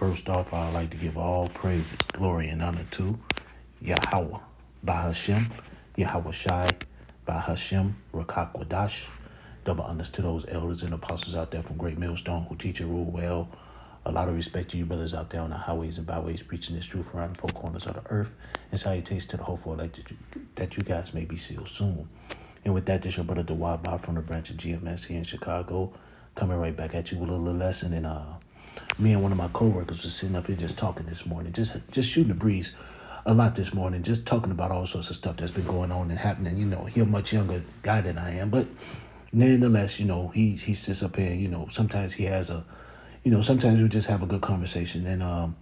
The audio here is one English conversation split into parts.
First off, I'd like to give all praise, glory, and honor to Yahweh, Bahashem, Yahweh Shai, Bahashem, Rakakwadash. Double honors to those elders and apostles out there from Great Millstone who teach and rule well. A lot of respect to you brothers out there on the highways and byways preaching this truth around the four corners of the earth. And salutations to the hopeful that you guys may be sealed soon. And with that, this your brother Dawad Bob from the branch of GMS here in Chicago, coming right back at you with a little lesson. And me and one of my coworkers was sitting up here just talking this morning, just shooting the breeze a lot this morning, just talking about all sorts of stuff that's been going on and happening. You know, he's a much younger guy than I am, but nonetheless, you know, he sits up here. You know, sometimes he has a, you know, sometimes we just have a good conversation. And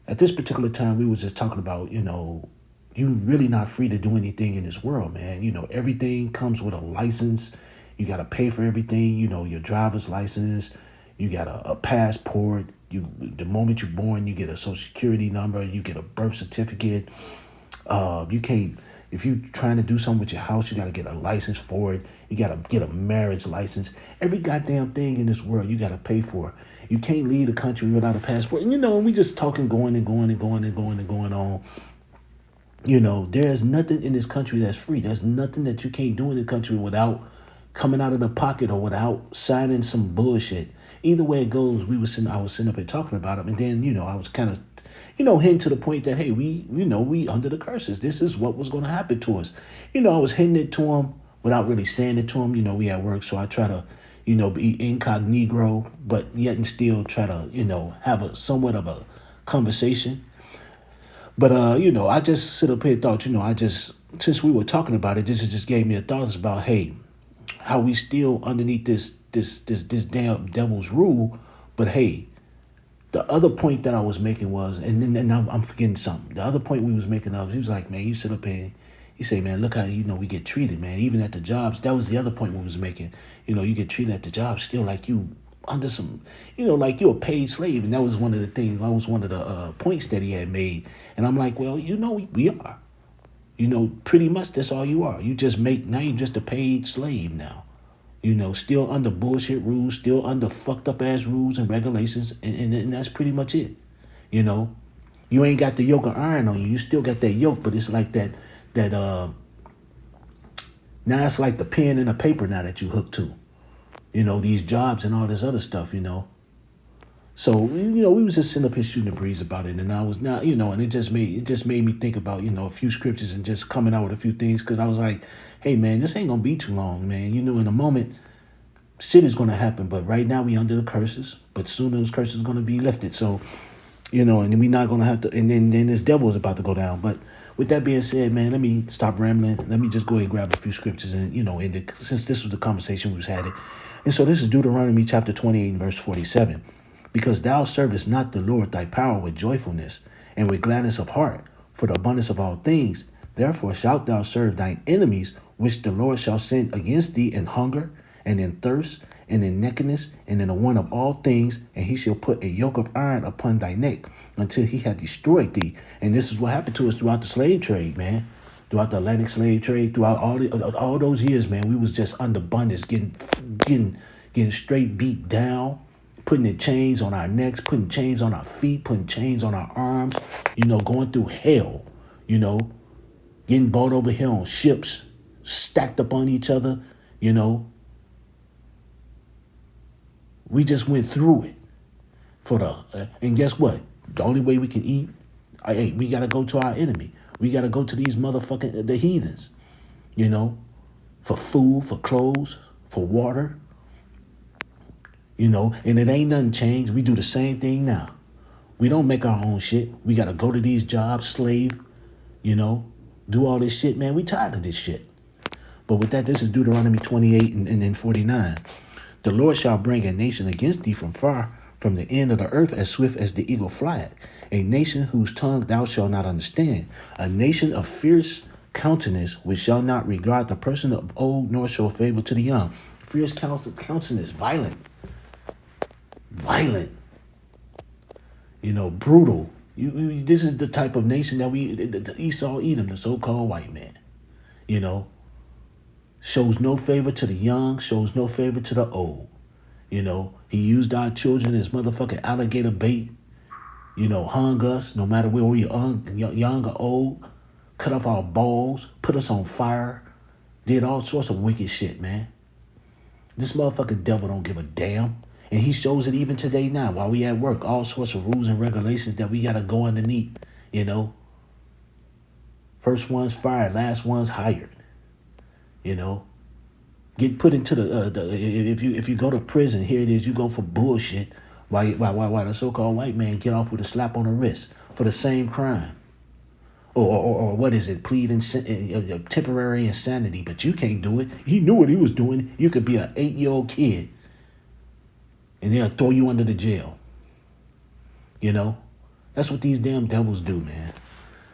at this particular time, we was just talking about, you know, you really not free to do anything in this world, man. You know, everything comes with a license. You got to pay for everything. You know, your driver's license. You got a passport. The moment you're born, you get a social security number. You get a birth certificate. You can't, if you trying to do something with your house, you got to get a license for it. You got to get a marriage license. Every goddamn thing in this world, you got to pay for. You can't leave the country without a passport. And, you know, we just talking, going on. You know, there's nothing in this country that's free. There's nothing that you can't do in the country without coming out of the pocket or without signing some bullshit. Either way it goes, I was sitting up here talking about it, and then, you know, I was kind of, you know, hinting to the point that, hey, we under the curses. This is what was going to happen to us. You know, I was hinting it to him without really saying it to him. You know, we at work, so I try to, you know, be incognito, but yet and still try to, you know, have a somewhat of a conversation. But, you know, I just sit up here and thought, you know, since we were talking about it, this just gave me a thought about, hey, how we still underneath this damn devil's rule. But hey, the other point that I was making was, and then now I'm forgetting something. The other point we was making he was like, man, you sit up here, he say, man, look how, you know, we get treated, man, even at the jobs. That was the other point we was making. You know, you get treated at the job still like you under some, you know, like you're a paid slave. And that was one of the things, that was one of the points that he had made. And I'm like, well, you know, we are. You know, pretty much that's all you are. Now you're just a paid slave now. You know, still under bullshit rules, still under fucked up ass rules and regulations. And that's pretty much it. You know, you ain't got the yoke of iron on you. You still got that yoke, but it's like that now it's like the pen and the paper now that you hook to. You know, these jobs and all this other stuff, you know. So, you know, we was just sitting up here shooting the breeze about it. And I was not, you know, and it just made me think about, you know, a few scriptures and just coming out with a few things. Because I was like, hey, man, this ain't going to be too long, man. You know, in a moment, shit is going to happen. But right now we under the curses. But soon those curses are going to be lifted. So, you know, and we not going to have to, and then this devil is about to go down. But with that being said, man, let me stop rambling. Let me just go ahead and grab a few scriptures. And, you know, since this was the conversation we was having. And so this is Deuteronomy chapter 28 and verse 47. Because thou servest not the Lord thy power with joyfulness and with gladness of heart, for the abundance of all things. Therefore shalt thou serve thine enemies, which the Lord shall send against thee in hunger, and in thirst, and in nakedness, and in the want of all things, and he shall put a yoke of iron upon thy neck, until he had destroyed thee. And this is what happened to us throughout the slave trade, man. Throughout the Atlantic slave trade, throughout all those years, man, we was just under bondage, getting straight beat down, putting the chains on our necks, putting chains on our feet, putting chains on our arms, you know, going through hell, you know, getting bought over here on ships, stacked up on each other, you know. We just went through it and guess what? The only way we can eat, hey, we got to go to our enemy. We got to go to these motherfucking, the heathens, you know, for food, for clothes, for water. You know, and it ain't nothing changed. We do the same thing now. We don't make our own shit. We got to go to these jobs, slave, you know, do all this shit, man. We tired of this shit. But with that, this is Deuteronomy 28 and then 49. The Lord shall bring a nation against thee from far, from the end of the earth, as swift as the eagle flieth. A nation whose tongue thou shalt not understand. A nation of fierce countenance, which shall not regard the person of old, nor show favor to the young. Fierce countenance, violent, you know, brutal. This is the type of nation that the Esau, Edom, the so-called white man, you know, shows no favor to the young, shows no favor to the old. You know, he used our children as motherfucking alligator bait. You know, hung us no matter where we are, young or old, cut off our balls, put us on fire, did all sorts of wicked shit, man. This motherfucking devil don't give a damn. And he shows it even today now while we at work. All sorts of rules and regulations that we got to go underneath, you know. First one's fired, last one's hired, you know. Get put into if you go to prison, here it is, you go for bullshit while the so-called white man get off with a slap on the wrist for the same crime. Or what is it, temporary insanity, but you can't do it. He knew what he was doing. You could be an 8-year-old kid and they'll throw you under the jail. You know? That's what these damn devils do, man.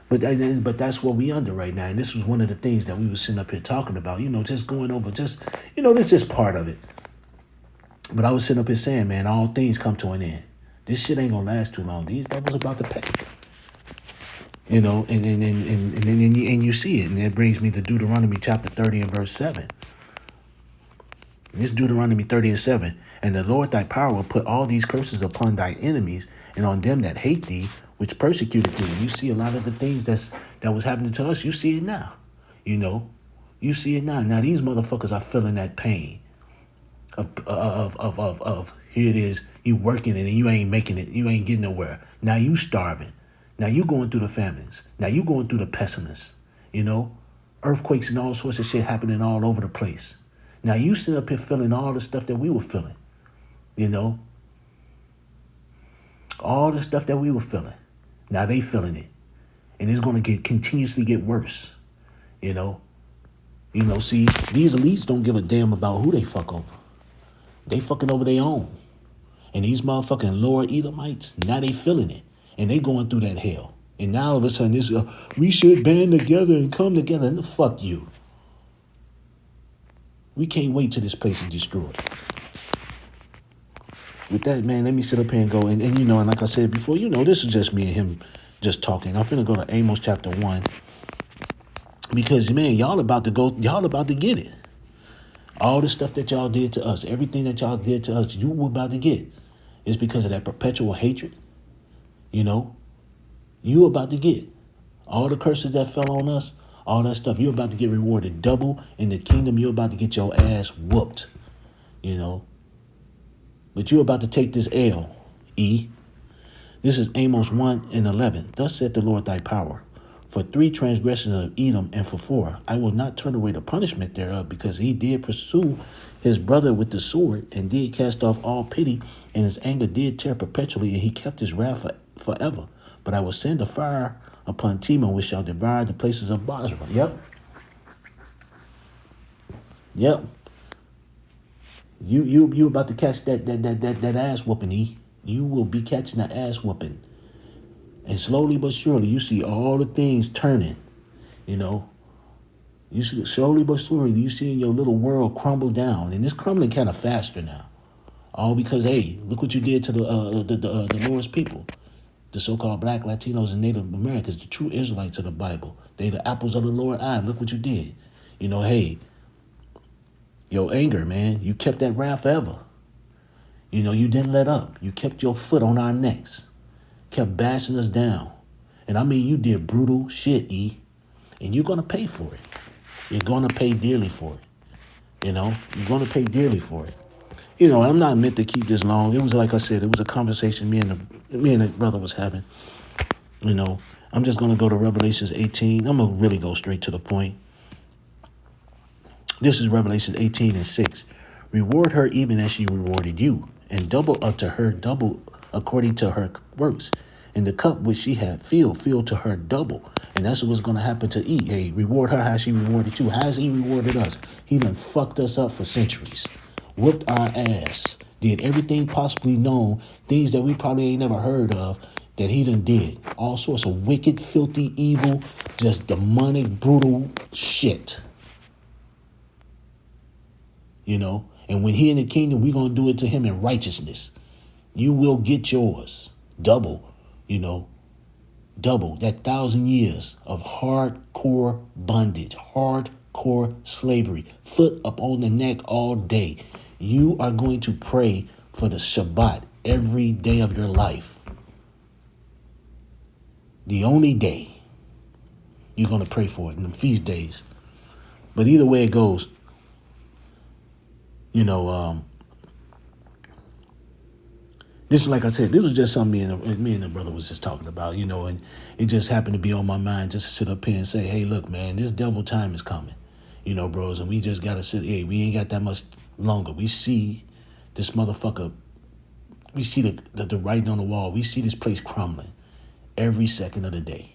But that's what we under right now. And this was one of the things that we were sitting up here talking about, you know, just going over, this is just part of it. But I was sitting up here saying, man, all things come to an end. This shit ain't gonna last too long. These devils about to pay. You know, and you see it. And that brings me to Deuteronomy chapter 30 and verse 7. This Deuteronomy 30 and 7. And the Lord thy power will put all these curses upon thy enemies and on them that hate thee, which persecuted thee. And you see a lot of the things that was happening to us. You see it now. You know, you see it now. Now these motherfuckers are feeling that pain of here it is, you working it and you ain't making it. You ain't getting nowhere. Now you starving. Now you going through the famines. Now you going through the pestilence. You know, earthquakes and all sorts of shit happening all over the place. Now you sit up here feeling all the stuff that we were feeling. You know, all the stuff that we were feeling. Now they feeling it, and it's going to continuously get worse. You know, see, these elites don't give a damn about who they fuck over. They fucking over their own. And these motherfucking lower Edomites, now they feeling it. And they going through that hell. And now all of a sudden, this we should band together and come together. And fuck you. We can't wait till this place is destroyed. With that, man, let me sit up here and go. And you know, and like I said before, you know, this is just me and him just talking. I'm finna go to Amos chapter 1. Because, man, y'all about to get it. All the stuff that y'all did to us, everything that y'all did to us, you were about to get. It's because of that perpetual hatred. You know, you about to get all the curses that fell on us, all that stuff. You're about to get rewarded double in the kingdom. You're about to get your ass whooped, you know. But you're about to take this L, E. This is Amos 1 and 11. Thus saith the Lord thy power. For 3 transgressions of Edom, and for 4, I will not turn away the punishment thereof, because he did pursue his brother with the sword, and did cast off all pity, and his anger did tear perpetually, and he kept his wrath forever. But I will send a fire upon Timon, which shall devour the places of Bozrah. Yep. You about to catch that ass whooping, E. You will be catching that ass whooping. And slowly but surely, you see all the things turning, you know. You see slowly but surely, you see your little world crumble down. And it's crumbling kind of faster now. All because, hey, look what you did to the Lord's people. The so-called black, Latinos, and Native Americans, the true Israelites of the Bible. They the apples of the Lord's eye. Look what you did. You know, hey, your anger, man, you kept that wrath forever. You know, you didn't let up. You kept your foot on our necks. Kept bashing us down. And I mean, you did brutal shit, E. And you're going to pay for it. You're going to pay dearly for it. You know, you're going to pay dearly for it. You know, I'm not meant to keep this long. It was, like I said, it was a conversation me and the brother was having. You know, I'm just going to go to Revelations 18. I'm going to really go straight to the point. This is Revelation 18 and 6. Reward her even as she rewarded you, and double unto her double according to her works. And the cup which she had filled to her double. And that's what's going to happen to E. Hey, reward her how she rewarded you. How's he rewarded us? He done fucked us up for centuries. Whooped our ass. Did everything possibly known. Things that we probably ain't never heard of. That he done did. All sorts of wicked, filthy, evil, just demonic, brutal shit. You know? And when he in the kingdom, we're going to do it to him in righteousness. You will get yours. Double, you know. Double. That 1,000 years of hardcore bondage. Hardcore slavery. Foot up on the neck all day. You are going to pray for the Shabbat every day of your life, the only day you're going to pray for it in the feast days. But either way it goes, you know, this is like I said, this was just something me and the brother was just talking about, and it just happened to be on my mind just to sit up here and say, hey, look, man, this devil time is coming, bros, and we just got to sit, hey, we ain't got that much longer. We see this motherfucker, we see the writing on the wall. We see this place crumbling every second of the day,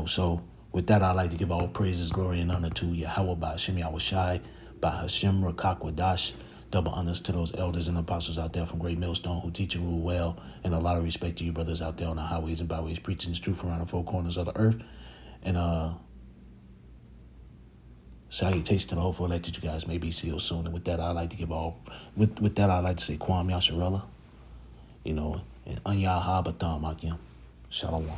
so with that, I'd like to give all praises, glory, and honor to Yahweh, by Hashem Yahushai, by Hashem Rakakwadash. Double honors to those elders and apostles out there from Great Millstone who teach and rule well, and a lot of respect to you brothers out there on the highways and byways preaching this truth around the four corners of the earth. And salutation to the hopeful elect that you guys may be sealed soon. And with that, I'd like to give with that, I'd like to say Kwam Yasharella, and Anya Habatam Akim. Shalom.